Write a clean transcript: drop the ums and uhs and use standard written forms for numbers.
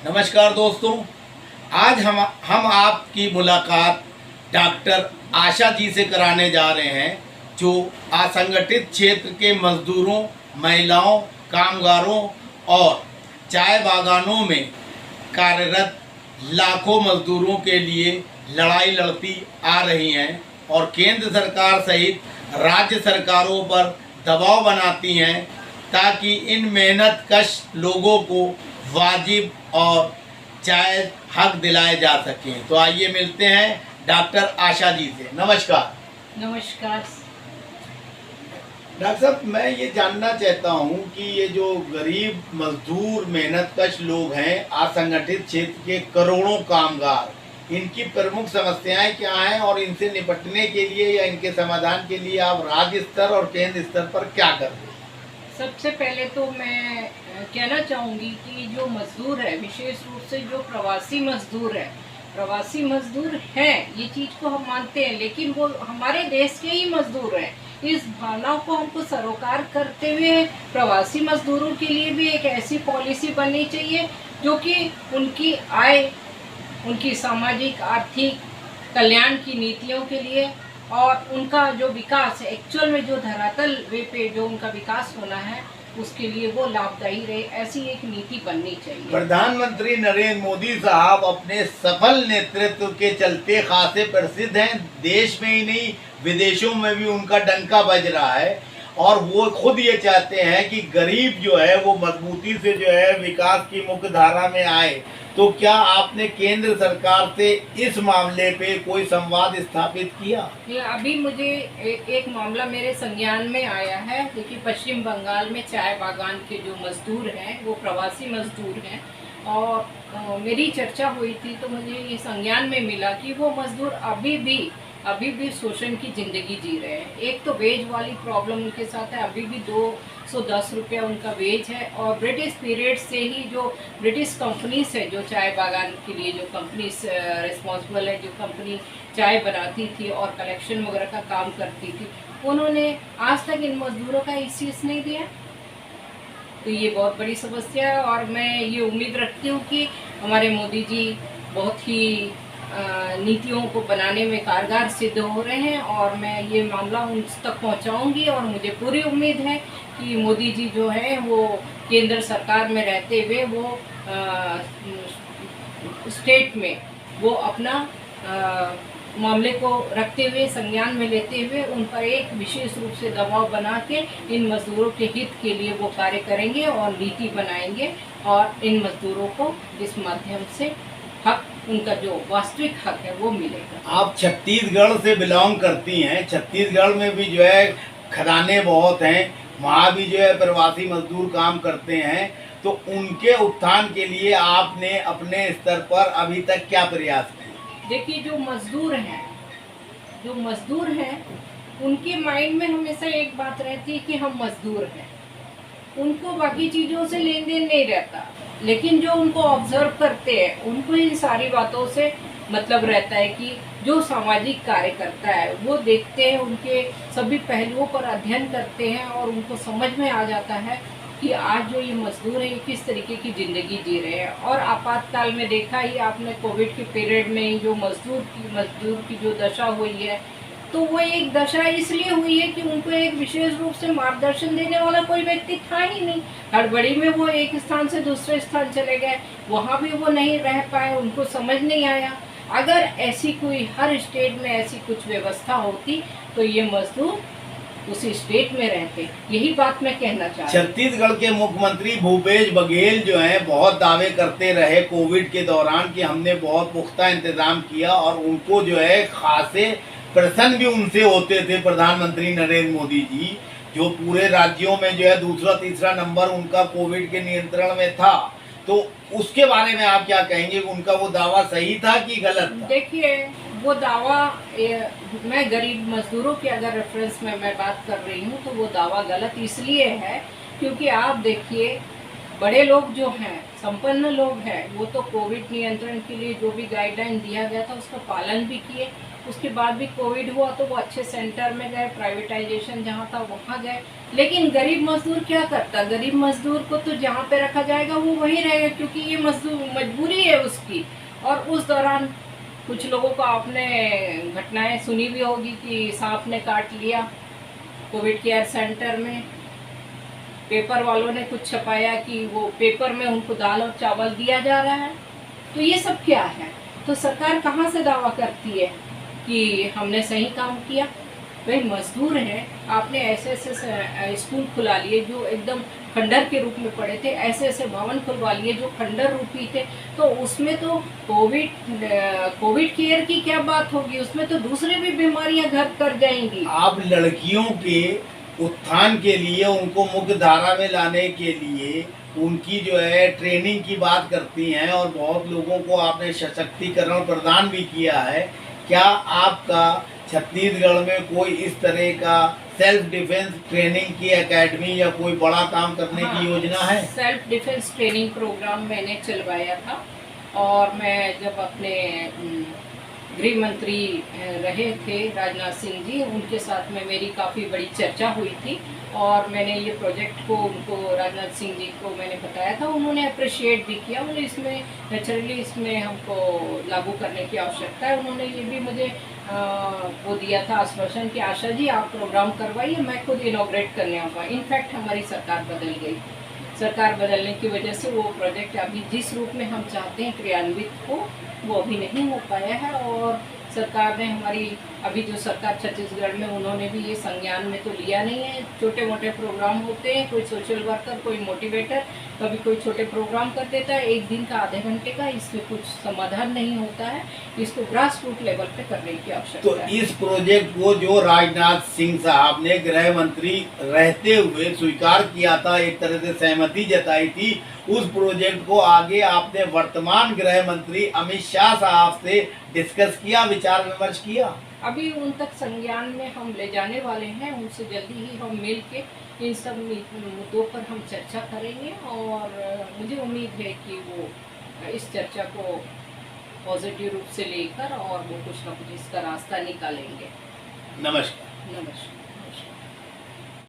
नमस्कार दोस्तों, आज हम आपकी मुलाकात डॉक्टर आशा जी से कराने जा रहे हैं, जो असंगठित क्षेत्र के मजदूरों, महिलाओं, कामगारों और चाय बागानों में कार्यरत लाखों मजदूरों के लिए लड़ाई लड़ती आ रही हैं और केंद्र सरकार सहित राज्य सरकारों पर दबाव बनाती हैं ताकि इन मेहनतकश लोगों को वाजिब और जायज़ हक दिलाए जा सकें। तो आइए मिलते हैं डॉक्टर आशा जी से। नमस्कार। नमस्कार। डॉक्टर साहब, मैं ये जानना चाहता हूँ कि ये जो गरीब मजदूर मेहनतकश लोग हैं, असंगठित क्षेत्र के करोड़ों कामगार, इनकी प्रमुख समस्याएं क्या हैं और इनसे निपटने के लिए या इनके समाधान के लिए आप राज्य स्तर और केंद्र स्तर पर क्या कर रहे हैं? सबसे पहले तो मैं कहना चाहूँगी कि जो मजदूर है, विशेष रूप से जो प्रवासी मजदूर हैं, ये चीज़ को हम मानते हैं, लेकिन वो हमारे देश के ही मजदूर हैं। इस भावना को हमको सरोकार करते हुए प्रवासी मजदूरों के लिए भी एक ऐसी पॉलिसी बननी चाहिए जो कि उनकी आय, उनकी सामाजिक आर्थिक कल्याण की नीतियों के लिए और उनका जो विकास है, एक्चुअल में जो धरातल वे पे जो उनका विकास होना है, उसके लिए वो लाभदायी रहे, ऐसी एक नीति बननी चाहिए। प्रधानमंत्री नरेंद्र मोदी साहब अपने सफल नेतृत्व के चलते खासे प्रसिद्ध हैं। देश में ही नहीं, विदेशों में भी उनका डंका बज रहा है और वो खुद ये चाहते हैं कि गरीब जो है वो मजबूती से जो है विकास की मुख्य धारा में आए। तो क्या आपने केंद्र सरकार से इस मामले पे कोई संवाद स्थापित किया? अभी मुझे एक मामला मेरे संज्ञान में आया है। देखिए, पश्चिम बंगाल में चाय बागान के जो मजदूर हैं वो प्रवासी मजदूर हैं और मेरी चर्चा हुई थी तो मुझे ये संज्ञान में मिला कि वो मजदूर अभी भी शोषण की ज़िंदगी जी रहे हैं। एक तो वेज वाली प्रॉब्लम उनके साथ है, अभी भी 210 रुपया उनका वेज है और ब्रिटिश पीरियड से ही जो ब्रिटिश कंपनीज है, जो चाय बागान के लिए जो कंपनीज रिस्पॉन्सिबल है, जो कंपनी चाय बनाती थी और कलेक्शन वगैरह का काम करती थी, उन्होंने आज तक इन मजदूरों का हिस्सा नहीं दिया। तो ये बहुत बड़ी समस्या है और मैं ये उम्मीद रखती हूँ कि हमारे मोदी जी बहुत ही नीतियों को बनाने में कारगर सिद्ध हो रहे हैं और मैं ये मामला उन तक पहुंचाऊंगी और मुझे पूरी उम्मीद है कि मोदी जी जो है वो केंद्र सरकार में रहते हुए वो स्टेट में वो अपना मामले को रखते हुए, संज्ञान में लेते हुए उन पर एक विशेष रूप से दबाव बना के इन मजदूरों के हित के लिए वो कार्य करेंगे और नीति बनाएंगे और इन मजदूरों को इस माध्यम से हक, उनका जो वास्तविक हक है वो मिलेगा। आप छत्तीसगढ़ से बिलोंग करती हैं। छत्तीसगढ़ में भी जो है खदानें बहुत हैं, वहाँ भी जो है प्रवासी मजदूर काम करते हैं। तो उनके उत्थान के लिए आपने अपने स्तर पर अभी तक क्या प्रयास किए? देखिए, जो मजदूर हैं उनके माइंड में हमेशा एक बात रहती है कि हम मजदूर हैं, उनको बाकी चीज़ों से लेन देन नहीं रहता, लेकिन जो उनको ऑब्जर्व करते हैं उनको इन सारी बातों से मतलब रहता है कि जो सामाजिक कार्य करता है वो देखते हैं, उनके सभी पहलुओं पर अध्ययन करते हैं और उनको समझ में आ जाता है कि आज जो ये मजदूर है ये किस तरीके की ज़िंदगी जी रहे हैं। और आपातकाल में देखा ही आपने, कोविड के पीरियड में जो मजदूर की जो दशा हुई है, तो वो एक दशा इसलिए हुई है कि उनको एक विशेष रूप से मार्गदर्शन देने वाला कोई व्यक्ति था ही नहीं। हड़बड़ी में वो एक स्थान से दूसरे स्थान चले गए, वहाँ भी वो नहीं रह पाए, उनको समझ नहीं आया। अगर ऐसी कोई हर स्टेट में ऐसी कुछ व्यवस्था होती तो ये मजदूर उसी स्टेट में रहते। यही बात मैं कहना चाहती हूँ। छत्तीसगढ़ के मुख्यमंत्री भूपेश बघेल जो हैं बहुत दावे करते रहे कोविड के दौरान कि हमने बहुत पुख्ता इंतजाम किया और उनको जो है खासे प्रसन्न भी उनसे होते थे प्रधानमंत्री नरेंद्र मोदी जी, जो पूरे राज्यों में जो है दूसरा तीसरा नंबर उनका कोविड के नियंत्रण में था। तो उसके बारे में आप क्या कहेंगे, उनका वो दावा सही था कि गलत था? देखिए, वो दावा, मैं गरीब मजदूरों के अगर रेफरेंस में मैं बात कर रही हूँ तो वो दावा गलत इसलिए है क्योंकि आप देखिए बड़े लोग जो हैं, संपन्न लोग हैं, वो तो कोविड नियंत्रण के लिए जो भी गाइडलाइन दिया गया था उसका पालन भी किए। उसके बाद भी कोविड हुआ तो वो अच्छे सेंटर में गए, प्राइवेटाइजेशन जहाँ था वहाँ गए। लेकिन गरीब मजदूर क्या करता? गरीब मजदूर को तो जहाँ पे रखा जाएगा वो वहीं रहेगा, क्योंकि ये मजदूर मजबूरी है उसकी। और उस दौरान कुछ लोगों को आपने घटनाएं सुनी भी होगी कि सांप ने काट लिया कोविड केयर सेंटर में। पेपर वालों ने कुछ छपाया कि वो पेपर में उनको दाल और चावल दिया जा रहा है। तो ये सब क्या है? तो सरकार कहाँ से दावा करती है कि हमने सही काम किया? भाई मजदूर हैं, आपने ऐसे ऐसे स्कूल खुला लिए जो एकदम खंडर के रूप में पड़े थे, ऐसे ऐसे भवन खुलवा लिए जो खंडर रूपी थे। तो उसमें तो कोविड केयर की क्या बात होगी? उसमें तो दूसरी भी बीमारियां घर कर जाएंगी। आप लड़कियों के उत्थान के लिए, उनको मुख्य धारा में लाने के लिए उनकी जो है ट्रेनिंग की बात करती हैं, और बहुत लोगों को आपने सशक्तिकरण प्रदान भी किया है। क्या आपका छत्तीसगढ़ में कोई इस तरह का सेल्फ डिफेंस ट्रेनिंग की एकेडमी या कोई बड़ा काम करने की योजना है? सेल्फ डिफेंस ट्रेनिंग प्रोग्राम मैंने चलवाया था, और मैं जब अपने गृह मंत्री रहे थे राजनाथ सिंह जी, उनके साथ में मेरी काफ़ी बड़ी चर्चा हुई थी। और मैंने ये प्रोजेक्ट को उनको, राजनाथ सिंह जी को मैंने बताया था, उन्होंने अप्रिशिएट भी किया। उन्होंने इसमें नेचुरली इसमें हमको लागू करने की आवश्यकता है। उन्होंने ये भी मुझे वो दिया था आश्वासन कि आशा जी आप प्रोग्राम करवाइए, मैं खुद इनॉग्रेट करने आऊँगा। इनफैक्ट हमारी सरकार बदल गई। सरकार बदलने की वजह से वो प्रोजेक्ट अभी जिस रूप में हम चाहते हैं क्रियान्वित हो, वो अभी नहीं हो पाया है। और सरकार ने हमारी, अभी जो सरकार छत्तीसगढ़ में, उन्होंने भी ये संज्ञान में तो लिया नहीं है। छोटे मोटे प्रोग्राम होते हैं, कोई सोशल वर्कर, कोई मोटिवेटर, कभी कोई छोटे प्रोग्राम कर देता है 1 दिन का, आधे घंटे का, इससे कुछ समाधान नहीं होता है। इसको ग्रास रूट लेवल पे करने की आवश्यकता तो है। इस प्रोजेक्ट को जो राजनाथ सिंह साहब ने गृह मंत्री रहते हुए स्वीकार किया था, एक तरह से सहमति जताई थी, उस प्रोजेक्ट को आगे आपने वर्तमान गृह मंत्री अमित शाह साहब से डिस्कस किया, विचार विमर्श किया? अभी उन तक संज्ञान में हम ले जाने वाले हैं। उनसे जल्दी ही हम मिल के इन सब मुद्दों पर हम चर्चा करेंगे, और मुझे उम्मीद है कि वो इस चर्चा को पॉजिटिव रूप से लेकर और वो कुछ ना कुछ इसका रास्ता निकालेंगे। नमस्कार। नमस्कार।